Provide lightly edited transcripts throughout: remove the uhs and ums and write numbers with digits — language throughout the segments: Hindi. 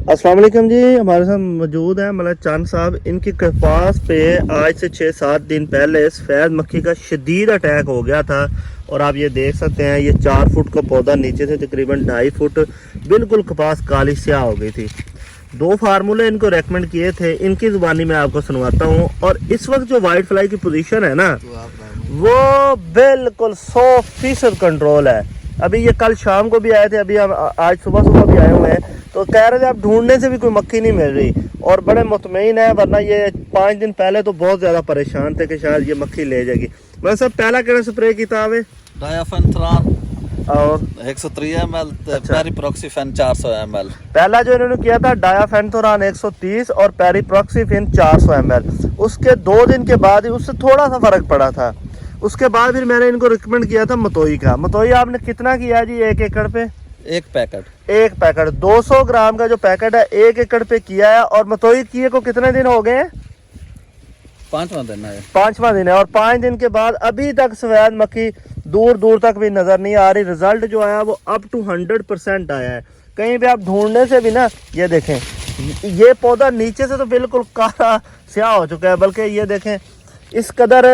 अस्सलाम वालेकुम जी, हमारे साथ मौजूद है मतलब चांद साहब। इनके कपास पे आज से 6-7 दिन पहले सफ़ेद मक्खी का शदीद अटैक हो गया था। और आप ये देख सकते हैं, ये 4 फुट का पौधा नीचे से तकरीबन 2.5 फुट बिल्कुल कपास काली स्याह हो गई थी। 2 फार्मूले इनको रेकमेंड किए थे, इनकी ज़ुबानी मैं आपको सुनवाता हूँ। और इस वक्त जो वाइट फ्लाई की पोजीशन है ना, वो बिल्कुल 100% कंट्रोल है। अभी ये कल शाम को भी आए थे, अभी हम आज सुबह सुबह भी आए हुए हैं, तो कह रहे थे आप ढूंढने से भी कोई मक्खी नहीं मिल रही और बड़े मुतमईन है। वरना ये 5 दिन पहले तो बहुत ज़्यादा परेशान थे कि शायद ये मक्खी ले जाएगी। वैसे पहला केड़ा स्प्रे किया है? डायाफेंथ्रान और 103 ml, पेरिप्रॉक्सीफेन 400 ml। पहला जो इन्होंने किया था डायाफेंथोरान 130 और पेरिप्रॉक्सीफेन 400 ml। उसके 2 दिन के बाद ही उससे थोड़ा सा फर्क पड़ा था। उसके बाद फिर मैंने इनको रिकमेंड किया था मतोई का। मतोई आपने कितना किया जी 1 एकड़ पे? एक पैकेट 200 ग्राम का जो पैकेट है 1 एकड़ पे किया है। और मतोई किए को कितने दिन हो गए? 5वां दिन है। 5वां दिन है। और 5 दिन के बाद अभी तक सफेद मक्खी दूर दूर तक भी नजर नहीं आ रही। रिजल्ट जो आया वो अप टू 100% आया है। कहीं भी आप ढूंढने से भी ना, ये देखें, ये पौधा नीचे से तो बिल्कुल काला स्याह हो चुका है, बल्कि ये देखें इस कदर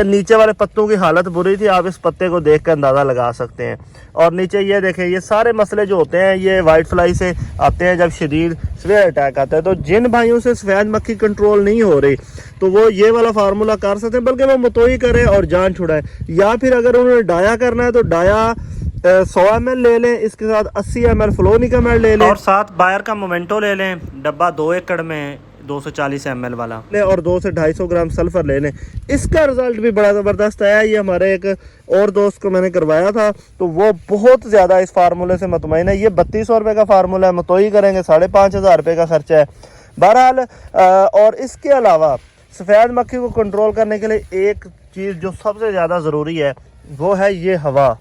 नीचे वाले पत्तों की हालत बुरी थी। आप इस पत्ते को देख कर अंदाज़ा लगा सकते हैं। और नीचे ये देखें, ये सारे मसले जो होते हैं ये वाइट फ्लाई से आते हैं जब शदीद सवेयर अटैक आता है। तो जिन भाइयों से सफ़ेद मक्खी कंट्रोल नहीं हो रही तो वो ये वाला फार्मूला कर सकते हैं, बल्कि वो मतोई करें और जान छुड़ाएं। या फिर अगर उन्होंने डाया करना है तो डाया 100 ml ले लें, इसके साथ 80 ml फ्लोनिकामेड ले लें और साथ बायर का मोमेंटो ले लें, डब्बा 2 एकड़ में 240 ml वाला ले, और 2 से 250 ग्राम सल्फर ले लें। इसका रिजल्ट भी बड़ा ज़बरदस्त आया। ये हमारे एक और दोस्त को मैंने करवाया था तो वो बहुत ज़्यादा इस फार्मूले से मुतमईन है। ये 3200 रुपये का फार्मूला है, मतोई करेंगे 5500 रुपये का खर्चा है। बहरहाल और इसके अलावा सफ़ेद मक्खी को कंट्रोल करने के लिए एक चीज़ जो सबसे ज़्यादा ज़रूरी है वो है ये हवा।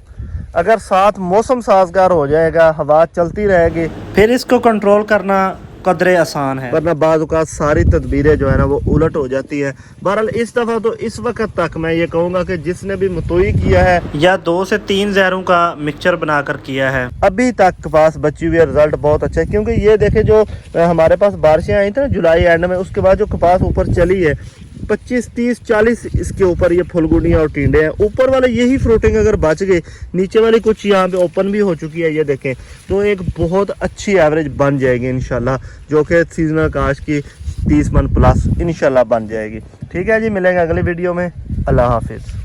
अगर साथ मौसम साजगार हो जाएगा, हवा चलती रहेगी, फिर इसको कंट्रोल करना कदरे आसान है। वरना बाद औक़ात सारी तदबीरें जो है ना वो उलट हो जाती है। बहरहाल इस दफ़ा तो इस वक्त तक मैं ये कहूँगा कि जिसने भी मतोई किया है या 2 से 3 जहरों का मिक्सचर बनाकर किया है, अभी तक कपास बची हुई है। रिजल्ट बहुत अच्छा है, क्योंकि ये देखे जो हमारे पास बारिशें आई थी ना जुलाई एंड में, उसके बाद जो कपास ऊपर चली है 25, 30, 40 इसके ऊपर ये फुलगुनियाँ और टींडे हैं। ऊपर वाले यही फ्रूटिंग अगर बच गए, नीचे वाली कुछ यहाँ पे ओपन भी हो चुकी है, ये देखें, तो एक बहुत अच्छी एवरेज बन जाएगी इंशाल्लाह, जो कि सीजनल काश की 30 मन प्लस इंशाल्लाह बन जाएगी। ठीक है जी, मिलेंगे अगली वीडियो में। अल्लाह हाफिज़।